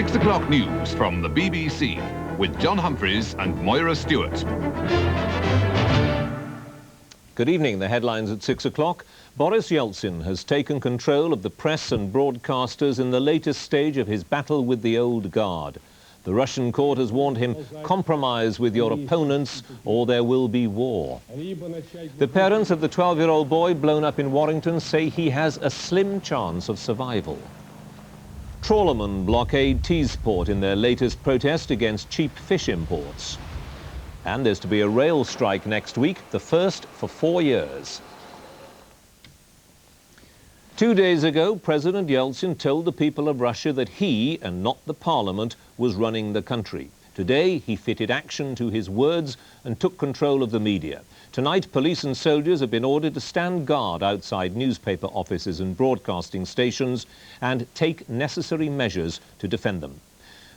6 o'clock news from the BBC with John Humphreys and Moira Stewart. Good evening. The headlines at 6 o'clock. Boris Yeltsin has taken control of the press and broadcasters in the latest stage of his battle with the old guard. The Russian court has warned him, compromise with your opponents or there will be war. The parents of the 12-year-old boy blown up in Warrington say he has a slim chance of survival. Trawlermen blockade Teesport in their latest protest against cheap fish imports. And there's to be a rail strike next week, the first for 4 years. 2 days ago, President Yeltsin told the people of Russia that he, and not the parliament, was running the country. Today, he fitted action to his words and took control of the media. Tonight, police and soldiers have been ordered to stand guard outside newspaper offices and broadcasting stations and take necessary measures to defend them.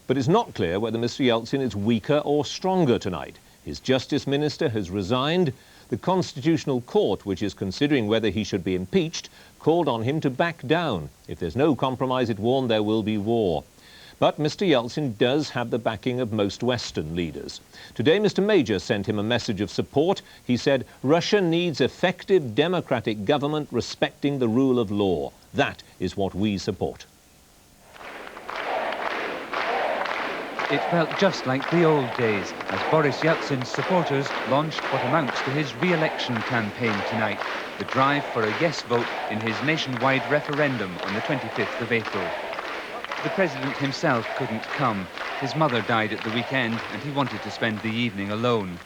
But it's not clear whether Mr. Yeltsin is weaker or stronger tonight. His justice minister has resigned. The Constitutional Court, which is considering whether he should be impeached, called on him to back down. If there's no compromise, it warned there will be war. But Mr. Yeltsin does have the backing of most Western leaders. Today, Mr. Major sent him a message of support. He said, Russia needs effective democratic government respecting the rule of law. That is what we support. It felt just like the old days as Boris Yeltsin's supporters launched what amounts to his re-election campaign tonight, the drive for a yes vote in his nationwide referendum on the 25th of April. The president himself couldn't come. His mother died at the weekend and he wanted to spend the evening alone.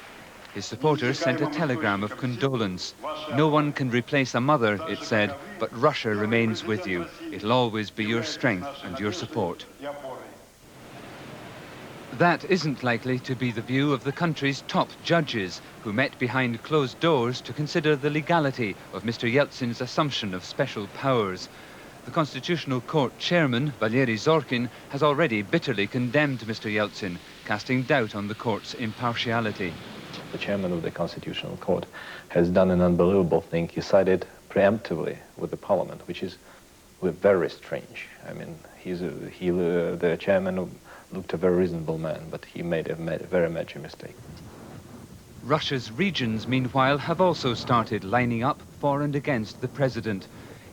His supporters sent a telegram of condolence. No one can replace a mother, it said, but Russia remains with you. It'll always be your strength and your support. That isn't likely to be the view of the country's top judges, who met behind closed doors to consider the legality of Mr. Yeltsin's assumption of special powers. The Constitutional Court chairman, Valery Zorkin, has already bitterly condemned Mr. Yeltsin, casting doubt on the court's impartiality. The chairman of the Constitutional Court has done an unbelievable thing. He sided preemptively with the parliament, which is very strange. I mean, the chairman looked a very reasonable man, but he made a very major mistake. Russia's regions, meanwhile, have also started lining up for and against the president.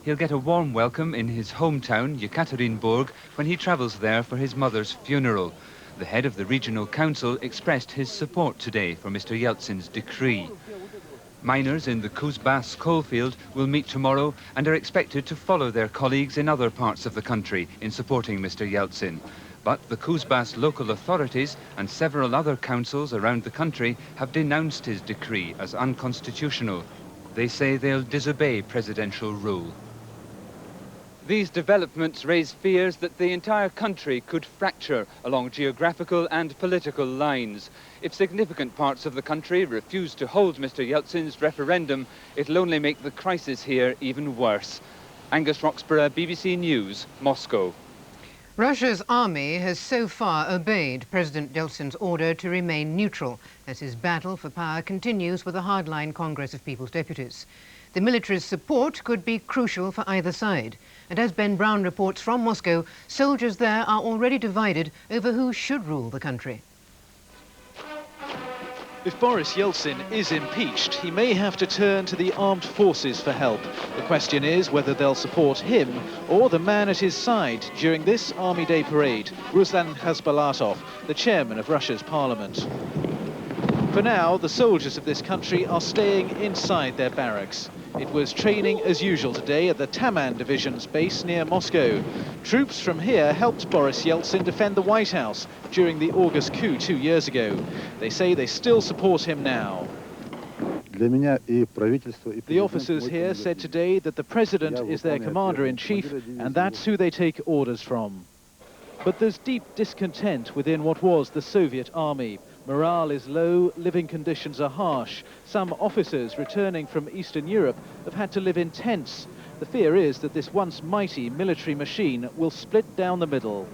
He'll get a warm welcome in his hometown, Yekaterinburg, when he travels there for his mother's funeral. The head of the regional council expressed his support today for Mr. Yeltsin's decree. Miners in the Kuzbass coalfield will meet tomorrow and are expected to follow their colleagues in other parts of the country in supporting Mr. Yeltsin. But the Kuzbass local authorities and several other councils around the country have denounced his decree as unconstitutional. They say they'll disobey presidential rule. These developments raise fears that the entire country could fracture along geographical and political lines. If significant parts of the country refuse to hold Mr. Yeltsin's referendum, it'll only make the crisis here even worse. Angus Roxburgh, BBC News, Moscow. Russia's army has so far obeyed President Yeltsin's order to remain neutral as his battle for power continues with a hardline Congress of People's Deputies. The military's support could be crucial for either side. And as Ben Brown reports from Moscow, soldiers there are already divided over who should rule the country. If Boris Yeltsin is impeached, he may have to turn to the armed forces for help. The question is whether they'll support him or the man at his side during this Army Day parade, Ruslan Khasbalatov, the chairman of Russia's parliament. For now, the soldiers of this country are staying inside their barracks. It was training as usual today at the Taman Division's base near Moscow. Troops from here helped Boris Yeltsin defend the White House during the August coup 2 years ago. They say they still support him now. The officers here said today that the president is their commander-in-chief and that's who they take orders from. But there's deep discontent within what was the Soviet army. Morale is low, living conditions are harsh. Some officers returning from Eastern Europe have had to live in tents. The fear is that this once mighty military machine will split down the middle.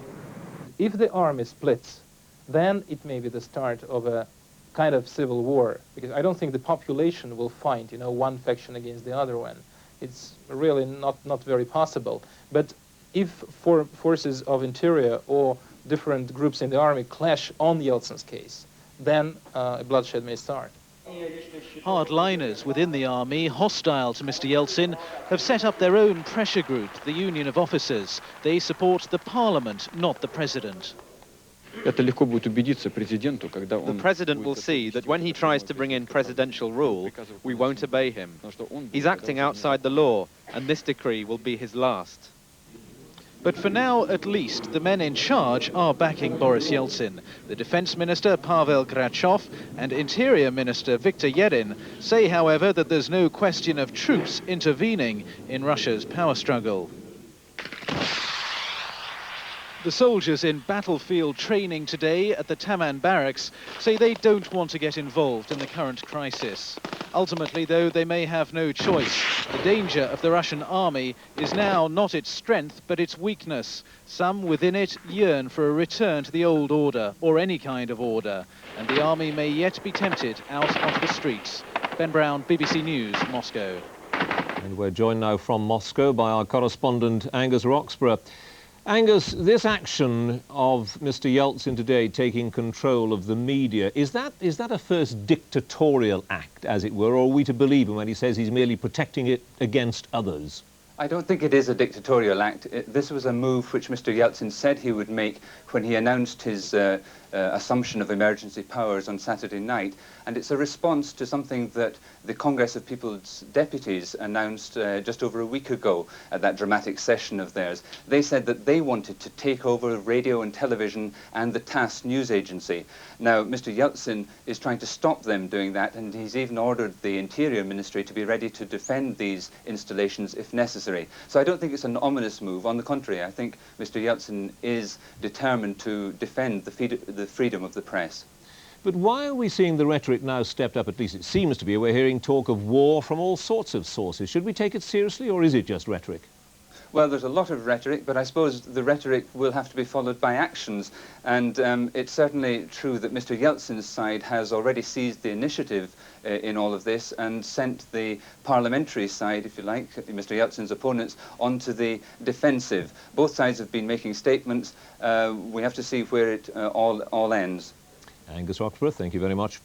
If the army splits, then it may be the start of a kind of civil war, because I don't think the population will fight, one faction against the other one. It's really not very possible. But if forces of interior or different groups in the army clash on Yeltsin's case, then bloodshed may start. Hardliners within the army, hostile to Mr. Yeltsin, have set up their own pressure group, the Union of Officers. They support the parliament, not the president. The president will see that when he tries to bring in presidential rule, we won't obey him. He's acting outside the law, and this decree will be his last. But for now, at least, the men in charge are backing Boris Yeltsin. The Defense Minister, Pavel Grachov, and Interior Minister, Viktor Yerin, say, however, that there's no question of troops intervening in Russia's power struggle. The soldiers in battlefield training today at the Taman barracks say they don't want to get involved in the current crisis. Ultimately, though, they may have no choice. The danger of the Russian army is now not its strength, but its weakness. Some within it yearn for a return to the old order, or any kind of order, and the army may yet be tempted out onto the streets. Ben Brown, BBC News, Moscow. And we're joined now from Moscow by our correspondent Angus Roxburgh. Angus, this action of Mr. Yeltsin today taking control of the media, is that a first dictatorial act, as it were, or are we to believe him when he says he's merely protecting it against others? I don't think it is a dictatorial act. This was a move which Mr. Yeltsin said he would make when he announced his assumption of emergency powers on Saturday night, and it's a response to something that the Congress of People's Deputies announced just over a week ago at that dramatic session of theirs. They said that they wanted to take over radio and television and the TASS news agency. Now, Mr. Yeltsin is trying to stop them doing that, and he's even ordered the Interior Ministry to be ready to defend these installations if necessary. So I don't think it's an ominous move. On the contrary, I think Mr. Yeltsin is determined to defend the freedom of the press. But why are we seeing the rhetoric now stepped up? At least it seems to be. We're hearing talk of war from all sorts of sources. Should we take it seriously, or is it just rhetoric? Well, there's a lot of rhetoric, but I suppose the rhetoric will have to be followed by actions. And it's certainly true that Mr. Yeltsin's side has already seized the initiative in all of this and sent the parliamentary side, if you like, Mr. Yeltsin's opponents, onto the defensive. Both sides have been making statements. We have to see where it all ends. Angus Roxburgh, thank you very much.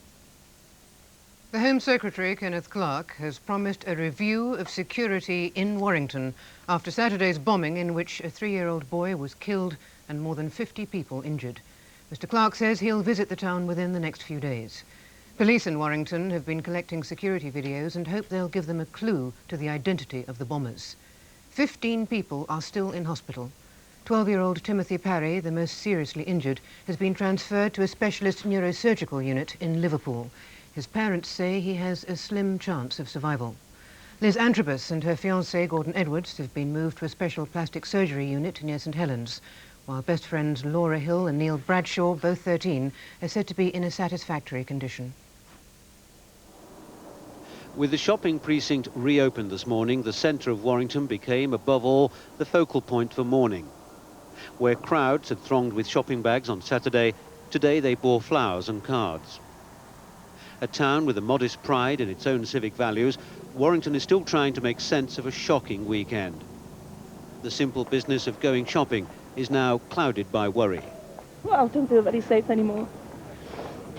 The Home Secretary, Kenneth Clarke, has promised a review of security in Warrington after Saturday's bombing in which a 3-year-old boy was killed and more than 50 people injured. Mr. Clarke says he'll visit the town within the next few days. Police in Warrington have been collecting security videos and hope they'll give them a clue to the identity of the bombers. 15 people are still in hospital. 12-year-old Timothy Parry, the most seriously injured, has been transferred to a specialist neurosurgical unit in Liverpool. His parents say he has a slim chance of survival. Liz Antrobus and her fiancé Gordon Edwards have been moved to a special plastic surgery unit near St Helens, while best friends Laura Hill and Neil Bradshaw, both 13, are said to be in a satisfactory condition. With the shopping precinct reopened this morning, the centre of Warrington became, above all, the focal point for mourning. Where crowds had thronged with shopping bags on Saturday, today they bore flowers and cards. A town with a modest pride in its own civic values, Warrington is still trying to make sense of a shocking weekend. The simple business of going shopping is now clouded by worry. Well, I don't feel very safe anymore.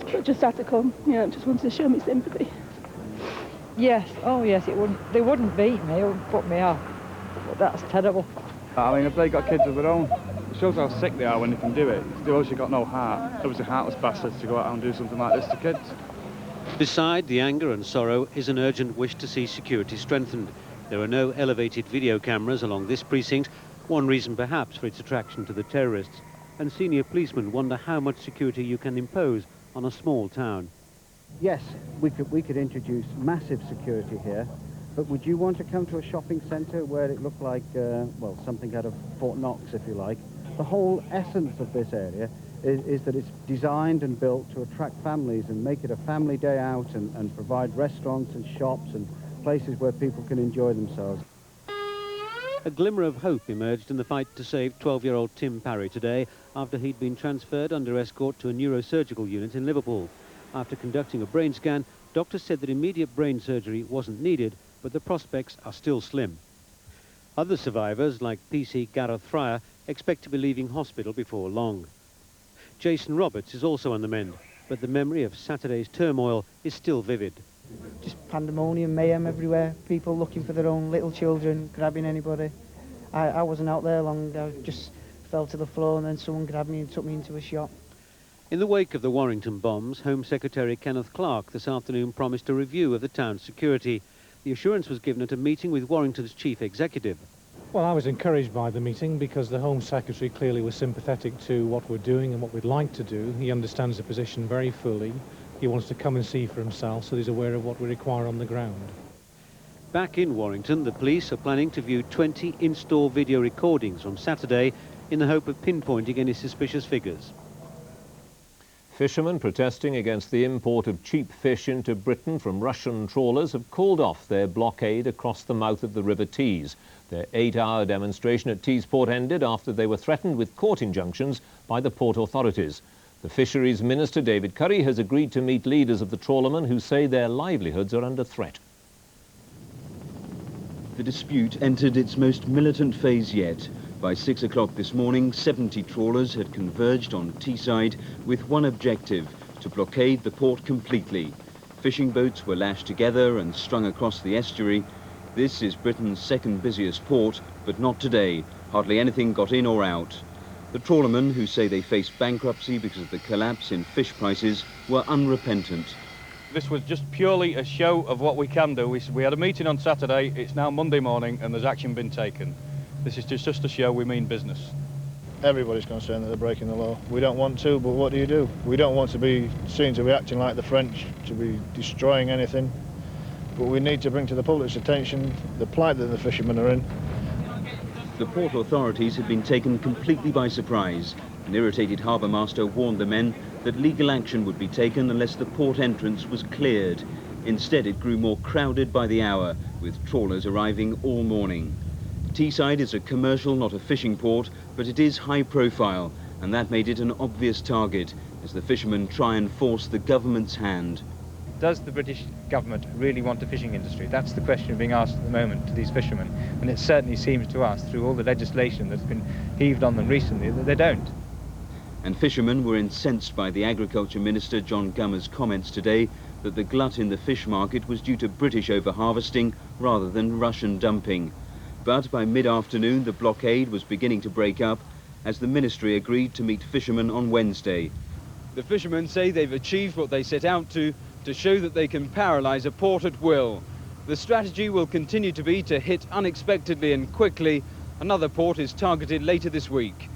I just had to come, just wanted to show me sympathy. Yes, oh yes, they wouldn't beat me, it wouldn't put me off. But that's terrible. I mean, if they got kids of their own, it shows how sick they are when they can do it. They've obviously got no heart. Obviously heartless bastards to go out and do something like this to kids. Beside the anger and sorrow is an urgent wish to see security strengthened. There are no elevated video cameras along this precinct, one reason perhaps for its attraction to the terrorists. And senior policemen wonder how much security you can impose on a small town. Yes, we could introduce massive security here, but would you want to come to a shopping centre where it looked like, well, something out of Fort Knox, if you like? The whole essence of this area is that it's designed and built to attract families and make it a family day out and provide restaurants and shops and places where people can enjoy themselves. A glimmer of hope emerged in the fight to save 12-year-old Tim Parry today after he'd been transferred under escort to a neurosurgical unit in Liverpool. After conducting a brain scan, doctors said that immediate brain surgery wasn't needed, but the prospects are still slim. Other survivors, like PC Gareth Fryer, expect to be leaving hospital before long. Jason Roberts is also on the mend, but the memory of Saturday's turmoil is still vivid. Just pandemonium, mayhem everywhere, people looking for their own little children, grabbing anybody. I wasn't out there long, I just fell to the floor and then someone grabbed me and took me into a shop. In the wake of the Warrington bombs, Home Secretary Kenneth Clarke this afternoon promised a review of the town's security. The assurance was given at a meeting with Warrington's chief executive. Well, I was encouraged by the meeting because the Home Secretary clearly was sympathetic to what we're doing and what we'd like to do. He understands the position very fully. He wants to come and see for himself, so he's aware of what we require on the ground. Back in Warrington, the police are planning to view 20 in-store video recordings from Saturday in the hope of pinpointing any suspicious figures. Fishermen protesting against the import of cheap fish into Britain from Russian trawlers have called off their blockade across the mouth of the River Tees. Their 8-hour demonstration at Tees Port ended after they were threatened with court injunctions by the port authorities. The Fisheries Minister, David Curry, has agreed to meet leaders of the trawlermen who say their livelihoods are under threat. The dispute entered its most militant phase yet. By 6 o'clock this morning, 70 trawlers had converged on Teesside with one objective: to blockade the port completely. Fishing boats were lashed together and strung across the estuary. This is Britain's second busiest port, but not today. Hardly anything got in or out. The trawlermen, who say they face bankruptcy because of the collapse in fish prices, were unrepentant. This was just purely a show of what we can do. We had a meeting on Saturday, it's now Monday morning, and there's action been taken. This is just a show, we mean business. Everybody's concerned that they're breaking the law. We don't want to, but what do? We don't want to be seen to be acting like the French, to be destroying anything. But we need to bring to the public's attention the plight that the fishermen are in. The port authorities had been taken completely by surprise. An irritated harbour master warned the men that legal action would be taken unless the port entrance was cleared. Instead, it grew more crowded by the hour, with trawlers arriving all morning. Teesside is a commercial, not a fishing port, but it is high profile, and that made it an obvious target as the fishermen try and force the government's hand. Does the British government really want a fishing industry? That's the question being asked at the moment to these fishermen, and it certainly seems to us, through all the legislation that's been heaved on them recently, that they don't. And fishermen were incensed by the Agriculture Minister John Gummer's comments today that the glut in the fish market was due to British overharvesting rather than Russian dumping. But by mid-afternoon, the blockade was beginning to break up as the ministry agreed to meet fishermen on Wednesday. The fishermen say they've achieved what they set out to show that they can paralyse a port at will. The strategy will continue to be to hit unexpectedly and quickly. Another port is targeted later this week.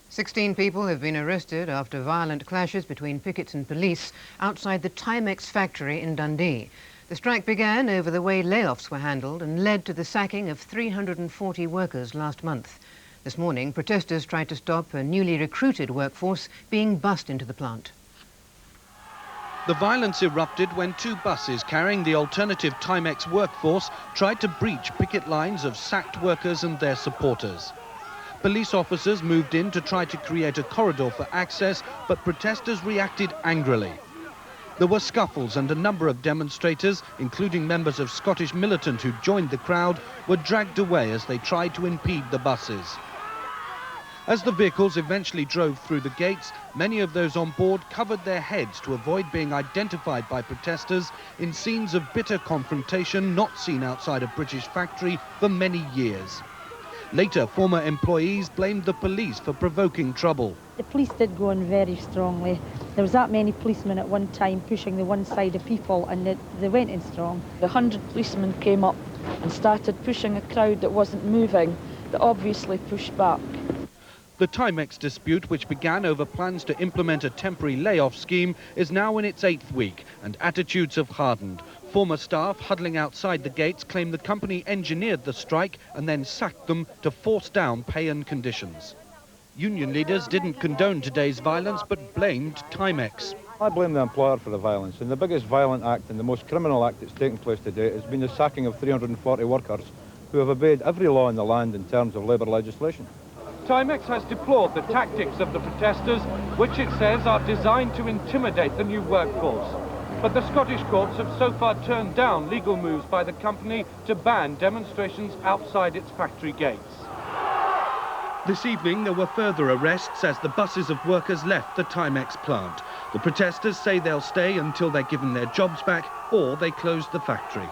16 people have been arrested after violent clashes between pickets and police outside the Timex factory in Dundee. The strike began over the way layoffs were handled and led to the sacking of 340 workers last month. This morning, protesters tried to stop a newly recruited workforce being bussed into the plant. The violence erupted when 2 buses carrying the alternative Timex workforce tried to breach picket lines of sacked workers and their supporters. Police officers moved in to try to create a corridor for access, but protesters reacted angrily. There were scuffles and a number of demonstrators, including members of Scottish militant who joined the crowd, were dragged away as they tried to impede the buses. As the vehicles eventually drove through the gates, many of those on board covered their heads to avoid being identified by protesters in scenes of bitter confrontation not seen outside a British factory for many years. Later, former employees blamed the police for provoking trouble. The police did go in very strongly. There was that many policemen at one time pushing the one side of people, and they went in strong. 100 policemen came up and started pushing a crowd that wasn't moving, that obviously pushed back. The Timex dispute, which began over plans to implement a temporary layoff scheme, is now in its 8th week, and attitudes have hardened. Former staff huddling outside the gates claim the company engineered the strike and then sacked them to force down pay and conditions. Union leaders didn't condone today's violence, but blamed Timex. I blame the employer for the violence, and the biggest violent act and the most criminal act that's taken place today has been the sacking of 340 workers who have obeyed every law in the land in terms of labour legislation. Timex has deplored the tactics of the protesters, which it says are designed to intimidate the new workforce. But the Scottish courts have so far turned down legal moves by the company to ban demonstrations outside its factory gates. This evening there were further arrests as the buses of workers left the Timex plant. The protesters say they'll stay until they're given their jobs back or they close the factory.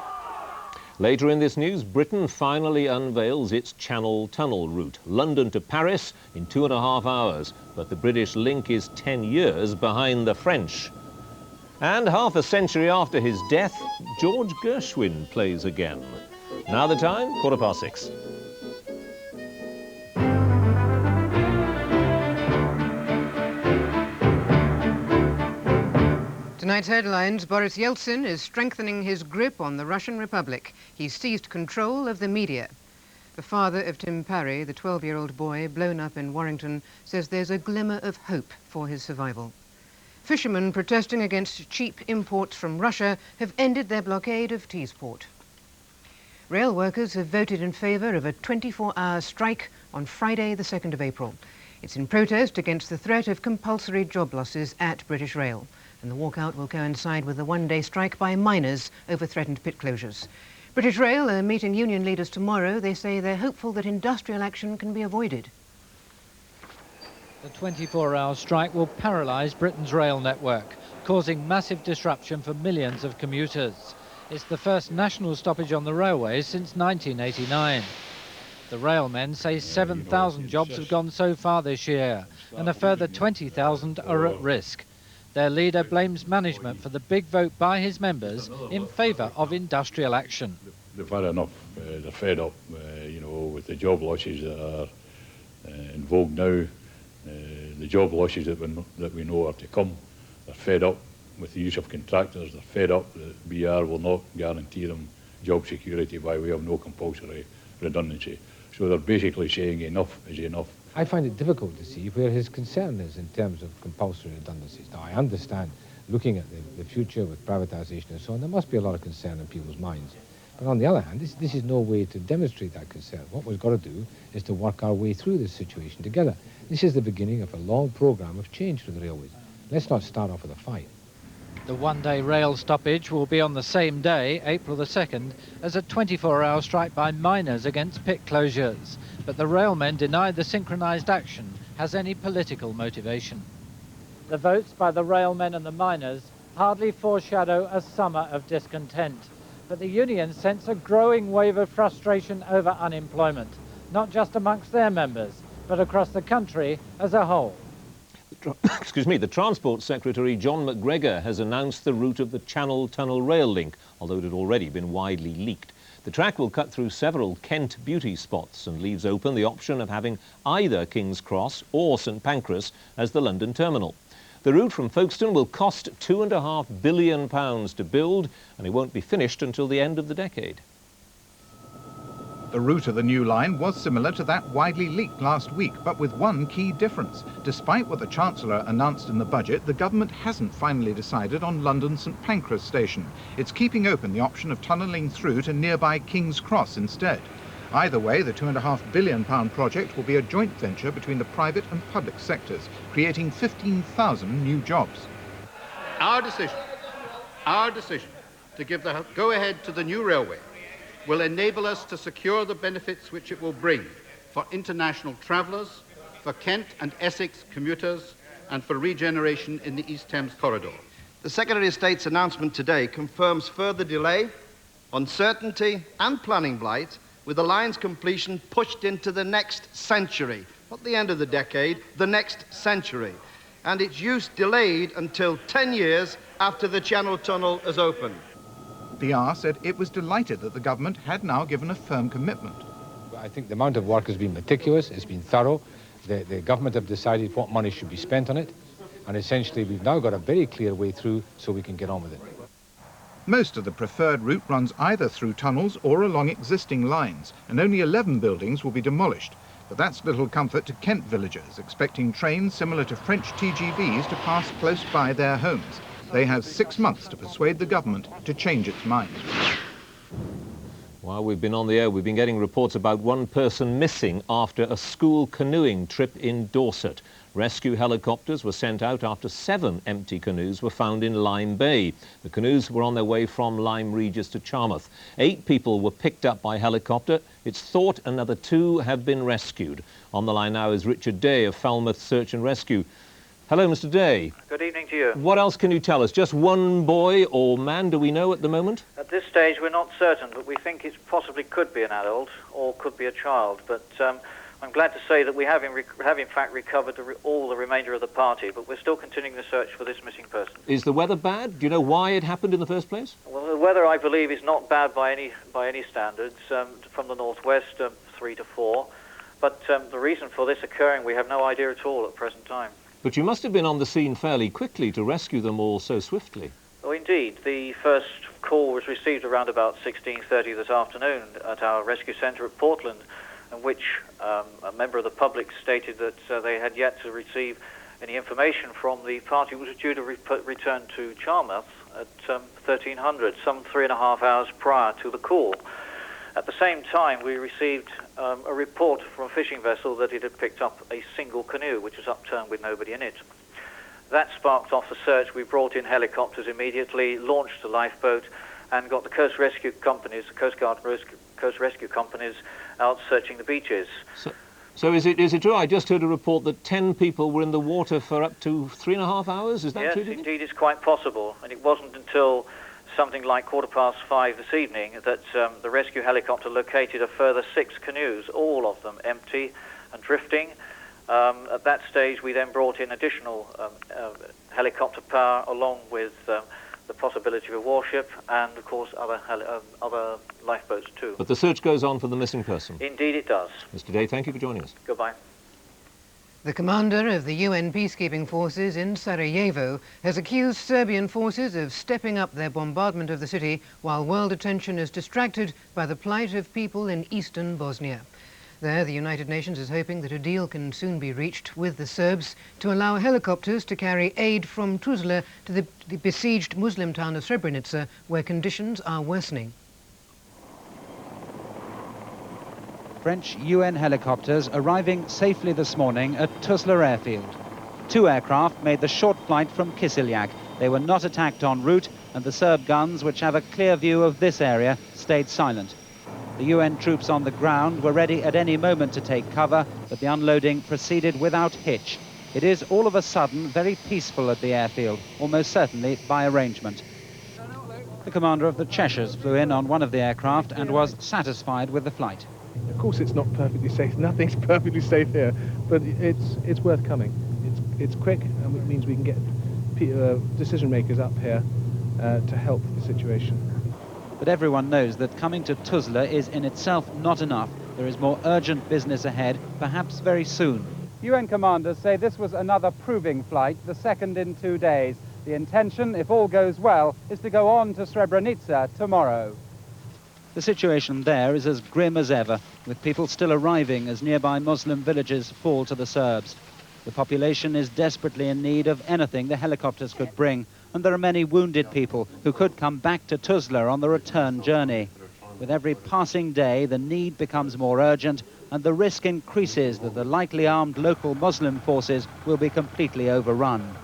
Later in this news, Britain finally unveils its Channel Tunnel route, London to Paris in 2.5 hours, but the British link is 10 years behind the French. And half a century after his death, George Gershwin plays again. Now the time, 6:15. Tonight's headlines: Boris Yeltsin is strengthening his grip on the Russian Republic. He's seized control of the media. The father of Tim Parry, the 12-year-old boy blown up in Warrington, says there's a glimmer of hope for his survival. Fishermen protesting against cheap imports from Russia have ended their blockade of Teesport. Rail workers have voted in favour of a 24-hour strike on Friday, the 2nd of April. It's in protest against the threat of compulsory job losses at British Rail. And the walkout will coincide with the one-day strike by miners over threatened pit closures. British Rail are meeting union leaders tomorrow. They say they're hopeful that industrial action can be avoided. The 24-hour strike will paralyse Britain's rail network, causing massive disruption for millions of commuters. It's the first national stoppage on the railways since 1989. The railmen say 7,000 jobs have gone so far this year, and a further 20,000 are at risk. Their leader blames management for the big vote by his members in favour of industrial action. They've had enough. They're fed up, with the job losses that are in vogue now. The job losses that we know are to come. They're fed up with the use of contractors. They're fed up that BR will not guarantee them job security by way of no compulsory redundancy. So they're basically saying enough is enough. I find it difficult to see where his concern is in terms of compulsory redundancies. Now, I understand, looking at the future with privatisation and so on, there must be a lot of concern in people's minds. But on the other hand, this is no way to demonstrate that concern. What we've got to do is to work our way through this situation together. This is the beginning of a long programme of change for the railways. Let's not start off with a fight. The one-day rail stoppage will be on the same day, April the 2nd, as a 24-hour strike by miners against pit closures. But the railmen deny the synchronised action has any political motivation. The votes by the railmen and the miners hardly foreshadow a summer of discontent. But the unions sense a growing wave of frustration over unemployment, not just amongst their members, but across the country as a whole. The Transport Secretary John McGregor has announced the route of the Channel Tunnel rail link, although it had already been widely leaked. The track will cut through several Kent beauty spots and leaves open the option of having either King's Cross or St Pancras as the London terminal. The route from Folkestone will cost £2.5 billion to build, and it won't be finished until the end of the decade. The route of the new line was similar to that widely leaked last week, but with one key difference. Despite what the Chancellor announced in the budget, the government hasn't finally decided on London St Pancras station. It's keeping open the option of tunnelling through to nearby King's Cross instead. Either way, the £2.5 billion project will be a joint venture between the private and public sectors, creating 15,000 new jobs. Our decision to give the go-ahead to the new railway will enable us to secure the benefits which it will bring for international travellers, for Kent and Essex commuters, and for regeneration in the East Thames corridor. The Secretary of State's announcement today confirms further delay, uncertainty and planning blight, with the line's completion pushed into the next century, not the end of the decade, the next century, and its use delayed until 10 years after the Channel Tunnel is open. PR said it was delighted that the government had now given a firm commitment. I think the amount of work has been meticulous, it's been thorough. The government have decided what money should be spent on it, and essentially we've now got a very clear way through so we can get on with it. Most of the preferred route runs either through tunnels or along existing lines, and only 11 buildings will be demolished. But that's little comfort to Kent villagers, expecting trains similar to French TGVs to pass close by their homes. They have 6 months to persuade the government to change its mind. While we've been on the air, we've been getting reports about one person missing after a school canoeing trip in Dorset. Rescue helicopters were sent out after 7 empty canoes were found in Lyme Bay. The canoes were on their way from Lyme Regis to Charmouth. 8 people were picked up by helicopter. It's thought another 2 have been rescued. On the line now is Richard Day of Falmouth Search and Rescue. Hello, Mr. Day. Good evening to you. What else can you tell us? Just one boy or man, do we know at the moment? At this stage, we're not certain, but we think it possibly could be an adult or could be a child. But I'm glad to say that we have in fact recovered all the remainder of the party, but we're still continuing the search for this missing person. Is the weather bad? Do you know why it happened in the first place? Well, the weather, I believe, is not bad by any standards. From the northwest, 3 to 4. But the reason for this occurring, we have no idea at all at the present time. But you must have been on the scene fairly quickly to rescue them all so swiftly. Oh, indeed. The first call was received around about 16:30 this afternoon at our rescue centre at Portland, in which a member of the public stated that they had yet to receive any information from the party which was due to return to Charmouth at 1300, some 3.5 hours prior to the call. At the same time, we received a report from a fishing vessel that it had picked up a single canoe, which was upturned with nobody in it. That sparked off the search. We brought in helicopters immediately, launched a lifeboat, and got the Coast Rescue companies, the Coast Guard Coast Rescue companies, out searching the beaches. So is it true? I just heard a report that 10 people were in the water for up to 3.5 hours. Is that true? Yes, indeed, it's quite possible. And it wasn't until something like 5:15 this evening that the rescue helicopter located a further 6 canoes, all of them empty and drifting. At that stage, we then brought in additional helicopter power, along with the possibility of a warship and, of course, other lifeboats too. But the search goes on for the missing person? Indeed it does. Mr. Day, thank you for joining us. Goodbye. The commander of the UN peacekeeping forces in Sarajevo has accused Serbian forces of stepping up their bombardment of the city while world attention is distracted by the plight of people in eastern Bosnia. There, the United Nations is hoping that a deal can soon be reached with the Serbs to allow helicopters to carry aid from Tuzla to the besieged Muslim town of Srebrenica, where conditions are worsening. French UN helicopters arriving safely this morning at Tuzla airfield. 2 aircraft made the short flight from Kisiljac. They were not attacked en route, and the Serb guns, which have a clear view of this area, stayed silent. The UN troops on the ground were ready at any moment to take cover, but the unloading proceeded without hitch. It is all of a sudden very peaceful at the airfield, almost certainly by arrangement. The commander of the Cheshires flew in on one of the aircraft and was satisfied with the flight. Of course it's not perfectly safe, nothing's perfectly safe here, but it's worth coming. It's quick, and it means we can get decision makers up here to help the situation. But everyone knows that coming to Tuzla is in itself not enough. There is more urgent business ahead, perhaps very soon. UN commanders say this was another proving flight, the second in 2 days. The intention, if all goes well, is to go on to Srebrenica tomorrow. The situation there is as grim as ever, with people still arriving as nearby Muslim villages fall to the Serbs. The population is desperately in need of anything the helicopters could bring, and there are many wounded people who could come back to Tuzla on the return journey. With every passing day, the need becomes more urgent, and the risk increases that the lightly armed local Muslim forces will be completely overrun.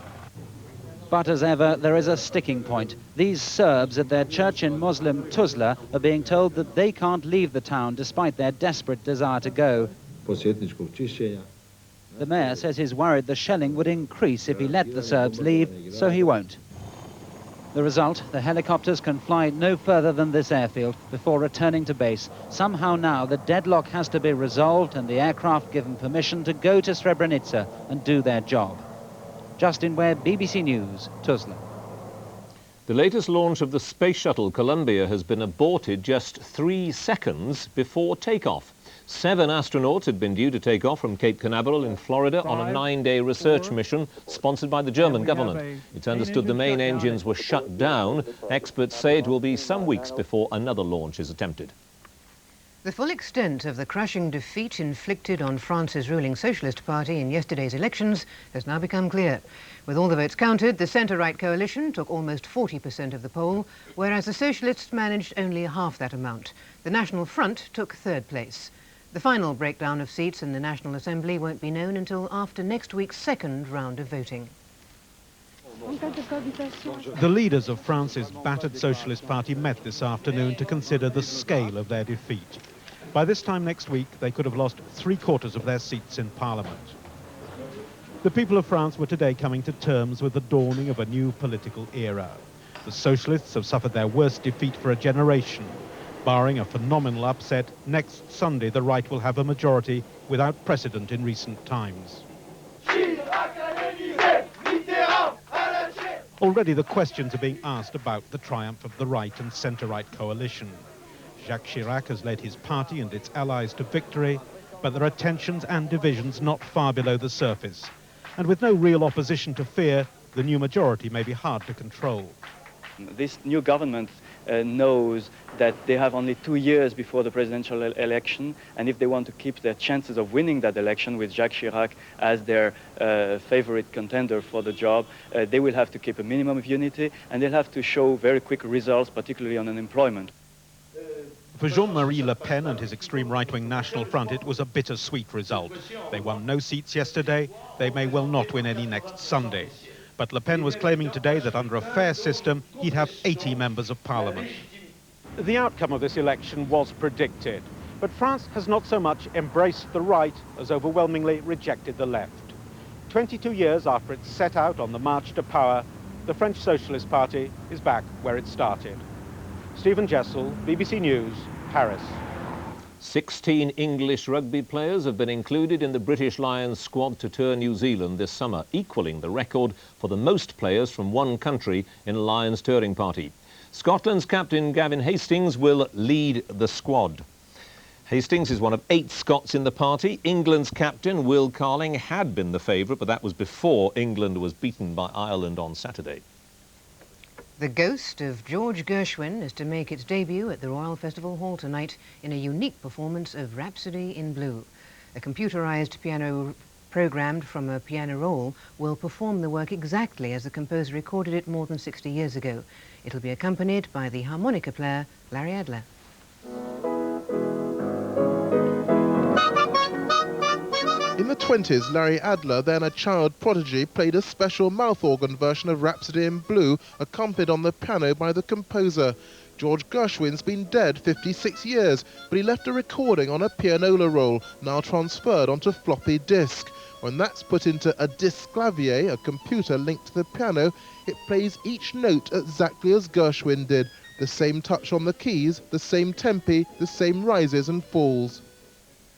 But as ever, there is a sticking point. These Serbs at their church in Muslim Tuzla are being told that they can't leave the town despite their desperate desire to go. The mayor says he's worried the shelling would increase if he let the Serbs leave, so he won't. The result, the helicopters can fly no further than this airfield before returning to base. Somehow now the deadlock has to be resolved and the aircraft given permission to go to Srebrenica and do their job. Justin Webb, BBC News, Tuzla. The latest launch of the space shuttle Columbia has been aborted just 3 seconds before takeoff. 7 astronauts had been due to take off from Cape Canaveral in Florida on a 9-day research mission sponsored by the German government. It's understood the main engines were shut down. Experts say it will be some weeks before another launch is attempted. The full extent of the crushing defeat inflicted on France's ruling Socialist Party in yesterday's elections has now become clear. With all the votes counted, the centre-right coalition took almost 40% of the poll, whereas the Socialists managed only half that amount. The National Front took third place. The final breakdown of seats in the National Assembly won't be known until after next week's second round of voting. The leaders of France's battered Socialist Party met this afternoon to consider the scale of their defeat. By this time next week, they could have lost 3/4 of their seats in Parliament. The people of France were today coming to terms with the dawning of a new political era. The Socialists have suffered their worst defeat for a generation. Barring a phenomenal upset, next Sunday the right will have a majority without precedent in recent times. Already the questions are being asked about the triumph of the right and centre-right coalition. Jacques Chirac has led his party and its allies to victory, but there are tensions and divisions not far below the surface. And with no real opposition to fear, the new majority may be hard to control. This new government knows that they have only 2 years before the presidential election, and if they want to keep their chances of winning that election with Jacques Chirac as their favorite contender for the job, they will have to keep a minimum of unity, and they'll have to show very quick results, particularly on unemployment. For Jean-Marie Le Pen and his extreme right-wing National Front, it was a bittersweet result. They won no seats yesterday. They may well not win any next Sunday. But Le Pen was claiming today that under a fair system, he'd have 80 members of parliament. The outcome of this election was predicted, but France has not so much embraced the right as overwhelmingly rejected the left. 22 years after it set out on the march to power, the French Socialist Party is back where it started. Stephen Jessel, BBC News, Paris. 16 English rugby players have been included in the British Lions squad to tour New Zealand this summer, equalling the record for the most players from one country in a Lions touring party. Scotland's captain Gavin Hastings will lead the squad. Hastings is one of 8 Scots in the party. England's captain Will Carling had been the favourite, but that was before England was beaten by Ireland on Saturday. The ghost of George Gershwin is to make its debut at the Royal Festival Hall tonight in a unique performance of Rhapsody in Blue. A computerized piano programmed from a piano roll will perform the work exactly as the composer recorded it more than 60 years ago. It'll be accompanied by the harmonica player Larry Adler. In the 20s, Larry Adler, then a child prodigy, played a special mouth organ version of Rhapsody in Blue, accompanied on the piano by the composer. George Gershwin's been dead 56 years, but he left a recording on a pianola roll, now transferred onto floppy disk. When that's put into a disc clavier, a computer linked to the piano, it plays each note exactly as Gershwin did. The same touch on the keys, the same tempi, the same rises and falls.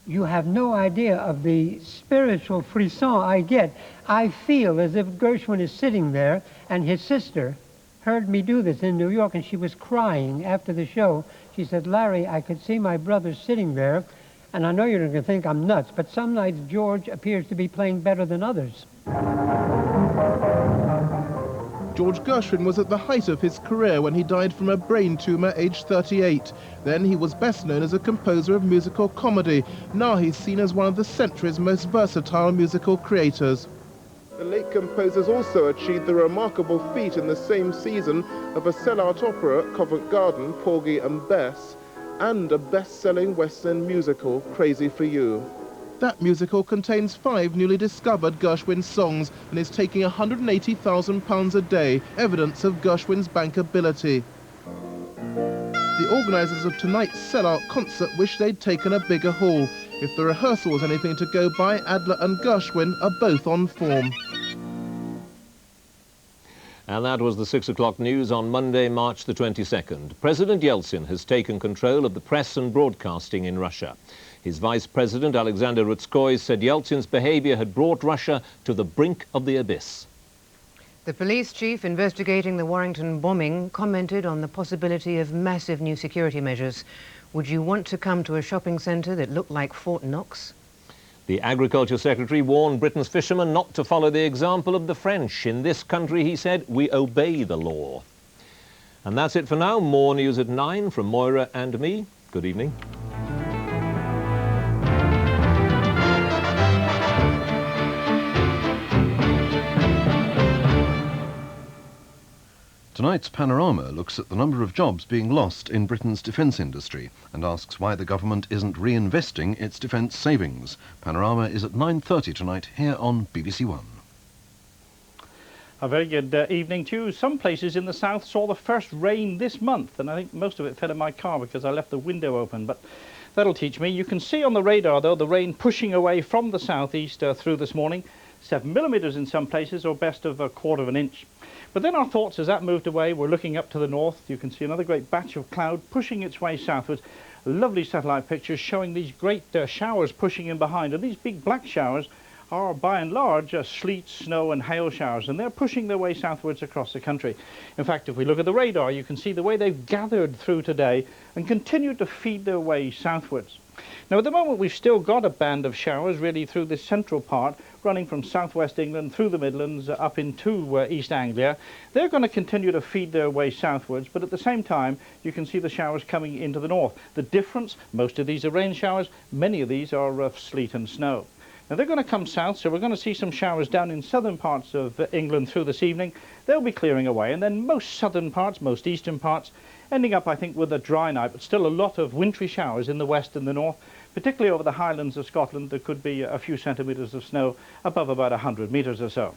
You have no idea of the spiritual frisson I get. I feel as if Gershwin is sitting there, and his sister heard me do this in New York, and she was crying after the show. She said, "Larry, I could see my brother sitting there, and I know you're going to think I'm nuts, but some nights George appears to be playing better than others." George Gershwin was at the height of his career when he died from a brain tumour aged 38. Then he was best known as a composer of musical comedy. Now he's seen as one of the century's most versatile musical creators. The late composer's also achieved the remarkable feat in the same season of a sellout opera at Covent Garden, Porgy and Bess, and a best-selling West End musical, Crazy for You. That musical contains 5 newly discovered Gershwin songs and is taking £180,000 a day, evidence of Gershwin's bankability. The organisers of tonight's sellout concert wish they'd taken a bigger hall. If the rehearsal was anything to go by, Adler and Gershwin are both on form. And that was the 6 o'clock news on Monday, March the 22nd. President Yeltsin has taken control of the press and broadcasting in Russia. His vice president, Alexander Rutskoy, said Yeltsin's behavior had brought Russia to the brink of the abyss. The police chief investigating the Warrington bombing commented on the possibility of massive new security measures. Would you want to come to a shopping centre that looked like Fort Knox? The Agriculture Secretary warned Britain's fishermen not to follow the example of the French. In this country, he said, we obey the law. And that's it for now. More news at 9 from Moira and me. Good evening. Tonight's Panorama looks at the number of jobs being lost in Britain's defence industry and asks why the government isn't reinvesting its defence savings. Panorama is at 9:30 tonight here on BBC One. A very good evening to you. Some places in the south saw the first rain this month, and I think most of it fell in my car because I left the window open, but that'll teach me. You can see on the radar, though, the rain pushing away from the southeast through this morning. 7 millimetres in some places, or best of 1/4 of an inch. But then our thoughts, as that moved away, were looking up to the north. You can see another great batch of cloud pushing its way southwards. Lovely satellite pictures showing these great showers pushing in behind. And these big black showers are by and large sleet, snow and hail showers, and they're pushing their way southwards across the country. In fact, if we look at the radar, you can see the way they've gathered through today and continue to feed their way southwards. Now at the moment we've still got a band of showers really through this central part, running from southwest England through the Midlands up into East Anglia. They're going to continue to feed their way southwards, but at the same time you can see the showers coming into the north. The difference, most of these are rain showers, many of these are sleet and snow. Now they're going to come south, so we're going to see some showers down in southern parts of England through this evening. They'll be clearing away, and then most southern parts, most eastern parts, ending up I think with a dry night, but still a lot of wintry showers in the west and the north, particularly over the highlands of Scotland. There could be a few centimetres of snow above about 100 metres or so.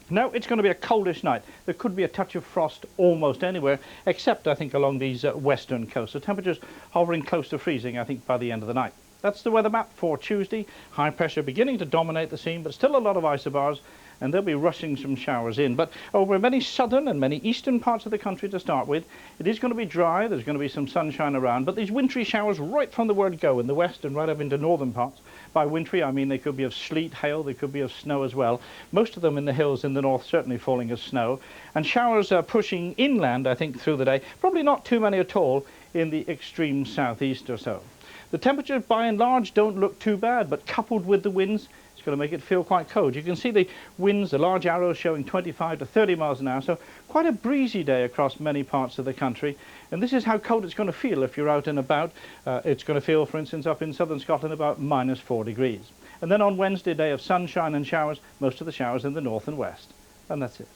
Now it's going to be a coldish night. There could be a touch of frost almost anywhere, except I think along these western coasts. So temperatures hovering close to freezing I think by the end of the night. That's the weather map for Tuesday. High pressure beginning to dominate the scene, but still a lot of isobars, and they'll be rushing some showers in. But over many southern and many eastern parts of the country to start with, it is going to be dry. There's going to be some sunshine around, but these wintry showers right from the word go in the west and right up into northern parts. By wintry, I mean they could be of sleet, hail, they could be of snow as well. Most of them in the hills in the north certainly falling as snow. And showers are pushing inland, I think, through the day. Probably not too many at all in the extreme southeast or so. The temperatures by and large don't look too bad, but coupled with the winds, it's going to make it feel quite cold. You can see the winds, the large arrows showing 25 to 30 miles an hour, so quite a breezy day across many parts of the country. And this is how cold it's going to feel if you're out and about. It's going to feel, for instance, up in southern Scotland about -4 degrees. And then on Wednesday, day of sunshine and showers, most of the showers in the north and west. And that's it.